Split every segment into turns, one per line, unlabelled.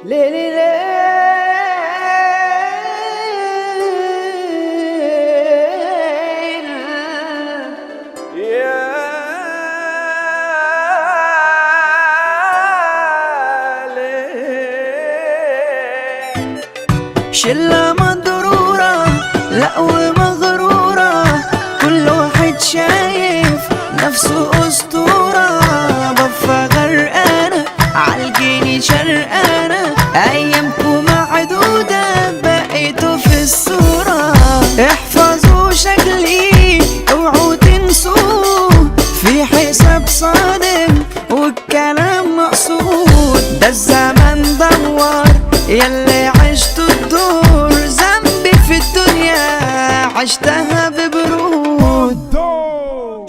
ليلي ليل يا ليل. شلة مضرورة لا ومغرورة، كل واحد شايف نفسه أسطورة. بفة غرقانة عالجيني شرقانة، أيامكم معدودة بقيتوا في الصورة. احفظوا شكلي اوعوا تنسوه، في حساب صادم والكلام مقصود. ده الزمن دوار ياللي عشتوا الدور، ذنبي في الدنيا عشتها ببرود.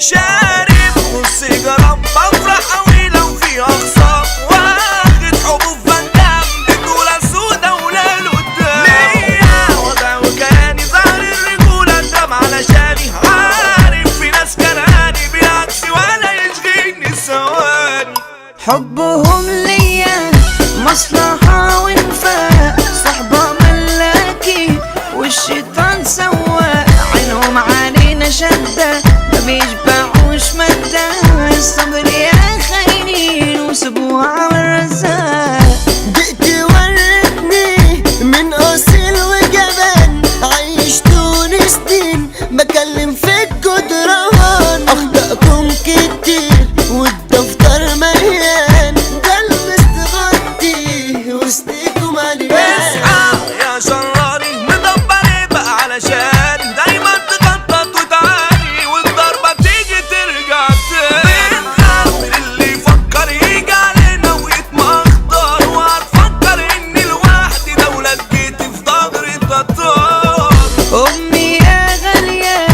شارب نص جرام بفرح اوي لو في اخصام، واخد حبوب فندام بطولة سودا ولا لقدام. ليا وضع وكياني ظهر الرجولة قدام علشاني، عارف في ناس كرهاني بعكسي ولا يشغلني ثواني.
حبهم ليا مصلحة وانفاق، صحبة ملاكي والشيطان سواق. عينهم علينا شدة ما بيشبعوش مادة، الصبر يا خاينين وسيبوها على الرزاق.
دقتي ورتني من اصيل وجبان، عيشتوني سنين بكلم في الجدران. اخطأكم كتير والدفتر مليان، قلب مستغطي وسطيكم مليان.
اصحى يا شراري مدبر بقى علشان دايما تخطط وتعاني، والضربة بتيجي ترجع تاني. بنخاف اللي يفكر يجي علينا ويتمخضر، وهتفكر اني لوحدي دولة جيتي في ضهري تطار.
أمي يا غالية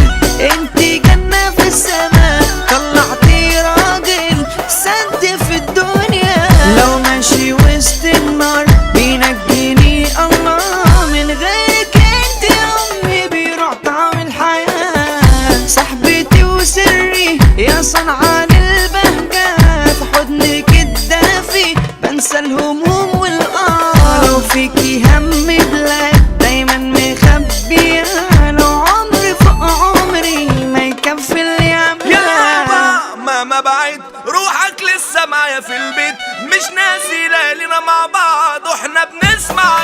انتي جنة في السماء، طلعتي راجل سد في الدنيا. لو ماشي وسط النار بينجيني الله، من غيرك انتي يا أمي بيروح طعم الحياة. صاحبتي وسري يا صنعان البهجة، في حضنك الدافي بنسى الهموم والقهر. لو فيكي هم بلاد دايما مخبية، لو عمري فوق عمري ما يكفي اللي
يا
عملها.
بابا مهما بعيد روحك لسه معايا في البيت، مش ناسي ليالينا مع بعض واحنا بنسمع